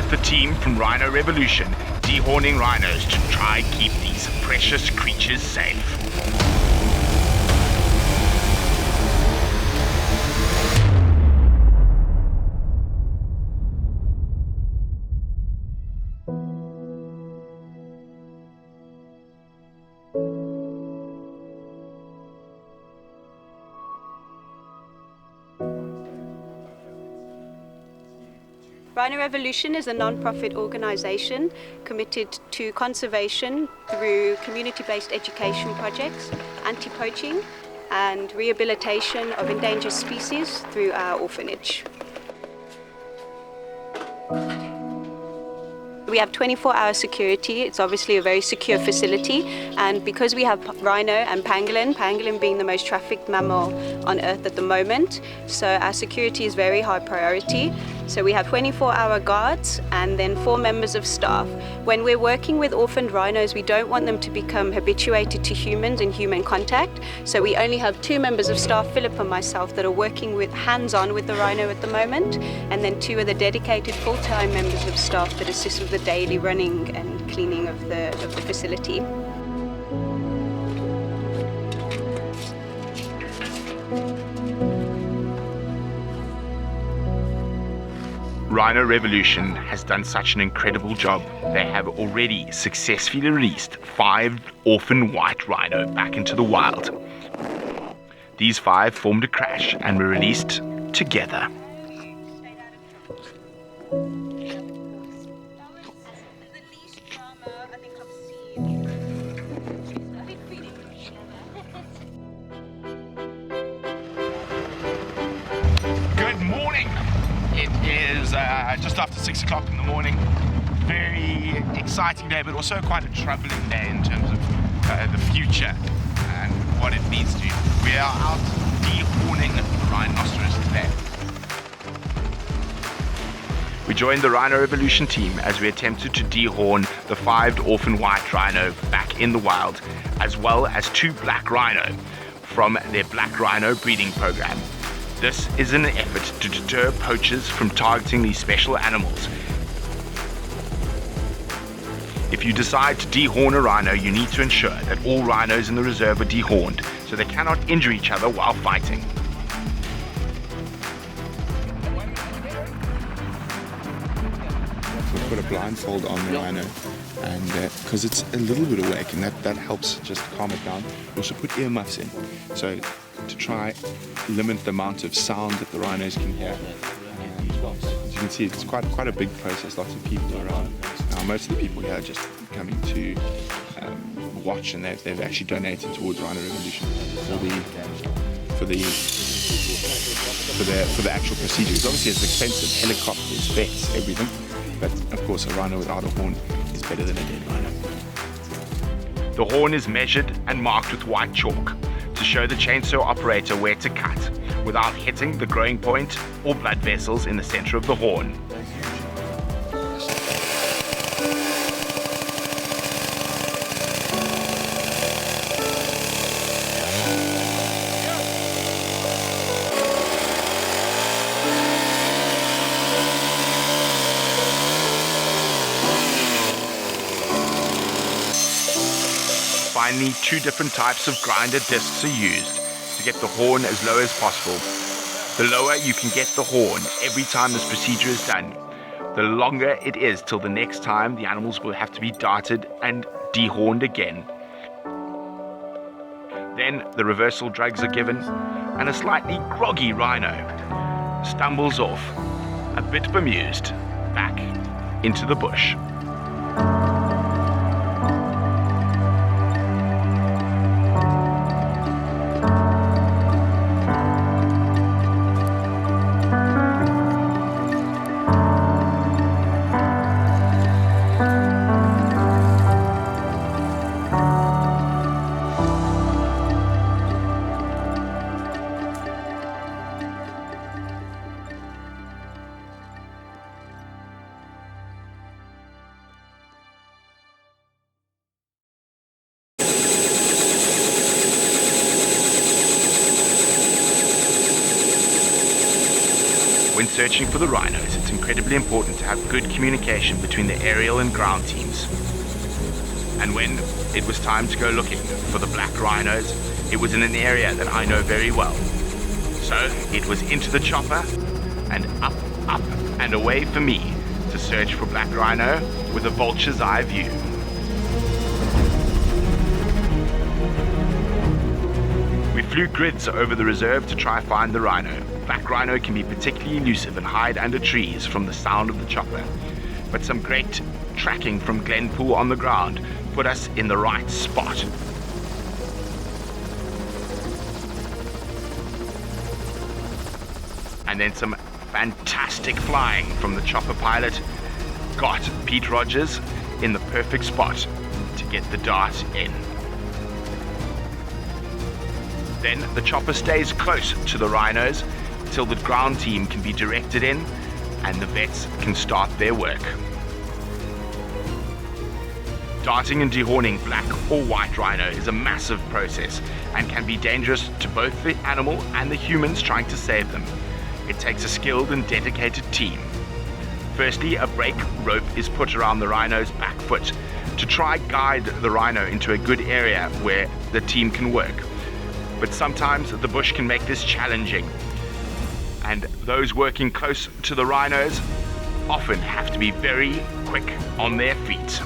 the team from Rhino Revolution, dehorning rhinos to try and keep these precious creatures safe. Rhino Revolution is a non-profit organisation committed to conservation through community-based education projects, anti-poaching and rehabilitation of endangered species through our orphanage. We have 24-hour security. It's obviously a very secure facility, and because we have rhino and pangolin being the most trafficked mammal on Earth at the moment, so our security is very high priority. So we have 24-hour guards and then 4 members of staff. When we're working with orphaned rhinos, we don't want them to become habituated to humans and human contact. So we only have 2 members of staff, Philip and myself, that are working with hands-on with the rhino at the moment, and then 2 are the dedicated full-time members of staff that assist with the daily running and cleaning of the facility. Rhino Revolution has done such an incredible job. They have already successfully released 5 orphan white rhino back into the wild. These 5 formed a crash and were released together. Good morning. It is just after 6 o'clock in the morning. Very exciting day, but also quite a troubling day in terms of the future and what it leads to. We are out dehorning rhinoceros today. We joined the Rhino Revolution team as we attempted to dehorn the 5 orphan white rhino back in the wild, as well as 2 black rhino from their Black Rhino breeding program. This is an effort to deter poachers from targeting these special animals. If you decide to dehorn a rhino, you need to ensure that all rhinos in the reserve are dehorned so they cannot injure each other while fighting. We put a blindfold on the rhino, and because it's a little bit awake, and that helps just calm it down. We also put earmuffs in, so to try limit the amount of sound that the rhinos can hear. And as you can see, it's quite a big process. Lots of people around. Now, most of the people here are just coming to watch, and they've actually donated towards Rhino Revolution for the actual procedures. Obviously, it's expensive. Helicopters, vets, everything. But of course, a rhino without a horn is better than a dead rhino. The horn is measured and marked with white chalk to show the chainsaw operator where to cut without hitting the growing point or blood vessels in the center of the horn. Finally, 2 different types of grinder discs are used to get the horn as low as possible. The lower you can get the horn every time this procedure is done, the longer it is till the next time the animals will have to be darted and dehorned again. Then the reversal drugs are given, and a slightly groggy rhino stumbles off, a bit bemused, back into the bush. When searching for the rhinos, it's incredibly incredibly important to have good communication between the aerial and ground teams. And when it was time to go looking for the black rhinos, it was in an area that I know very well. So it was into the chopper and up, and away for me to search for black rhino with a vulture's eye view. We flew grids over the reserve to try find the rhino. Black rhino can be particularly elusive and hide under trees from the sound of the chopper. But some great tracking from Glenpool on the ground put us in the right spot. And then some fantastic flying from the chopper pilot got Pete Rogers in the perfect spot to get the dart in. Then the chopper stays close to the rhinos till the ground team can be directed in and the vets can start their work. Darting and dehorning black or white rhino is a massive process and can be dangerous to both the animal and the humans trying to save them. It takes a skilled and dedicated team. Firstly, a brake rope is put around the rhino's back foot to try guide the rhino into a good area where the team can work. But sometimes the bush can make this challenging, and those working close to the rhinos often have to be very quick on their feet.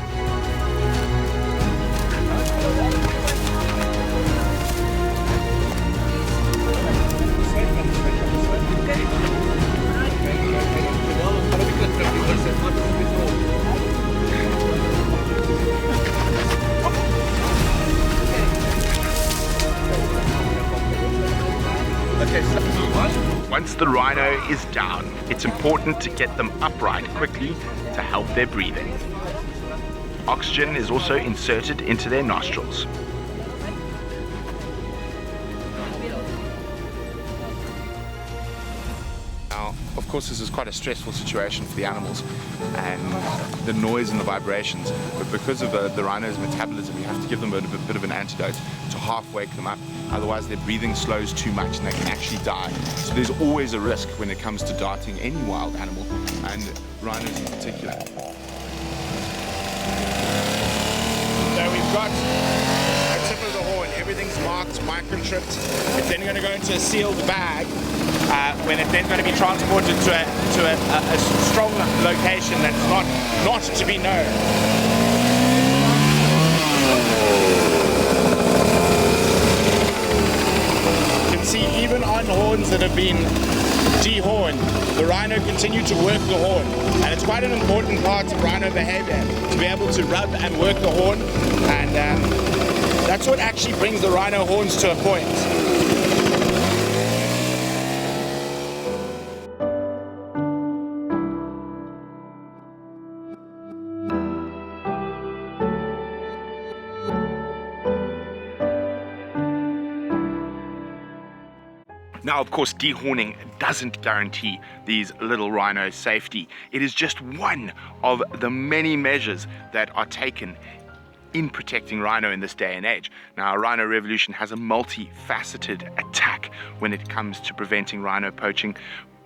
Once the rhino is down, it's important to get them upright quickly to help their breathing. Oxygen is also inserted into their nostrils. Now, of course, this is quite a stressful situation for the animals and the noise and the vibrations, but because of the rhino's metabolism, you have to give them a bit of an antidote to half wake them up. Otherwise their breathing slows too much and they can actually die. So there's always a risk when it comes to darting any wild animal, and rhinos in particular. So we've got a tip of the horn, everything's marked, microchipped. It's then going to go into a sealed bag when it's then going to be transported to a strong location that's not to be known. See, even on horns that have been dehorned, the rhino continue to work the horn, and it's quite an important part of rhino behavior to be able to rub and work the horn, and that's what actually brings the rhino horns to a point. Now, of course, dehorning doesn't guarantee these little rhinos safety. It is just one of the many measures that are taken in protecting rhino in this day and age. Now, Rhino Revolution has a multifaceted attack when it comes to preventing rhino poaching.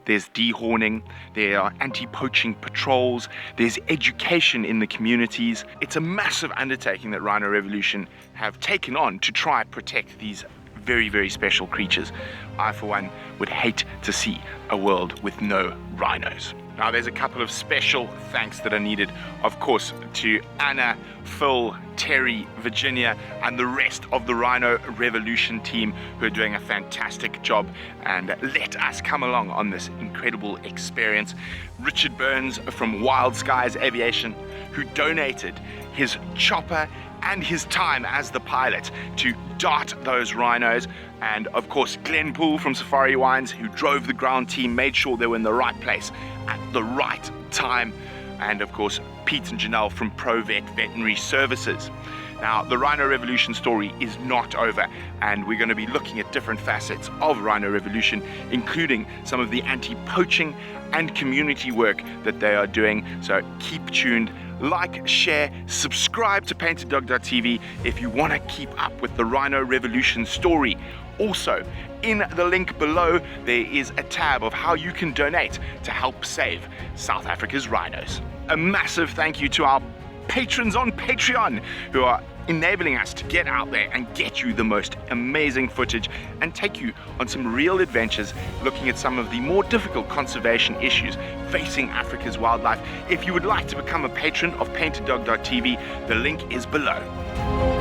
There's dehorning, there are anti-poaching patrols, there's education in the communities. It's a massive undertaking that Rhino Revolution have taken on to try protect these very, very special creatures. I, for one, would hate to see a world with no rhinos. Now, there's a couple of special thanks that are needed, of course, to Anna, Phil, Terry, Virginia, and the rest of the Rhino Revolution team who are doing a fantastic job and let us come along on this incredible experience. Richard Burns from Wild Skies Aviation, who donated his chopper and his time as the pilot to dart those rhinos, and of course Glenpool from Safari Wines, who drove the ground team, made sure they were in the right place at the right time, and of course Pete and Janelle from ProVet Veterinary Services. Now, the Rhino Revolution story is not over, and we're going to be looking at different facets of Rhino Revolution, including some of the anti-poaching and community work that they are doing. So keep tuned. like, share, subscribe to PaintedDog.tv if you want to keep up with the Rhino Revolution story. Also, in the link below, there is a tab of how you can donate to help save South Africa's rhinos. A massive thank you to our patrons on Patreon who are enabling us to get out there and get you the most amazing footage and take you on some real adventures looking at some of the more difficult conservation issues facing Africa's wildlife. If you would like to become a patron of PaintedDog.tv, the link is below.